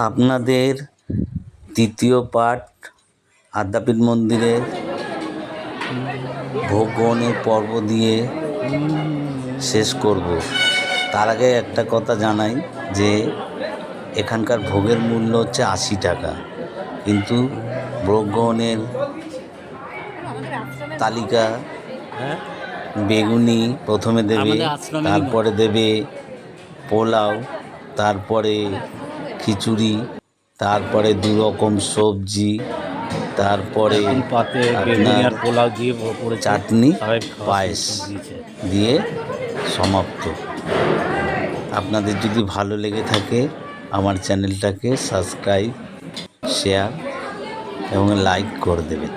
আপনাদের তৃতীয় পাঠ আদ্যাপীঠ মন্দিরের ভোগ গ্রহণের পর্ব দিয়ে শেষ করব। তার আগে একটা কথা জানাই যে এখানকার ভোগের মূল্য হচ্ছে 80 টাকা, কিন্তু ভোগ গ্রহণের তালিকা বেগুনি প্রথমে দেবে, তারপরে দেবে পোলাও, তারপরে খিচুড়ি, তারপরে 2 রকম সবজি, তারপরে আপনার পোলাও দিয়ে চাটনি, পায়েস দিয়ে সমাপ্ত। আপনাদের যদি ভালো লেগে থাকে আমার চ্যানেলটাকে সাবস্ক্রাইব, শেয়ার এবং লাইক করে দেবেন।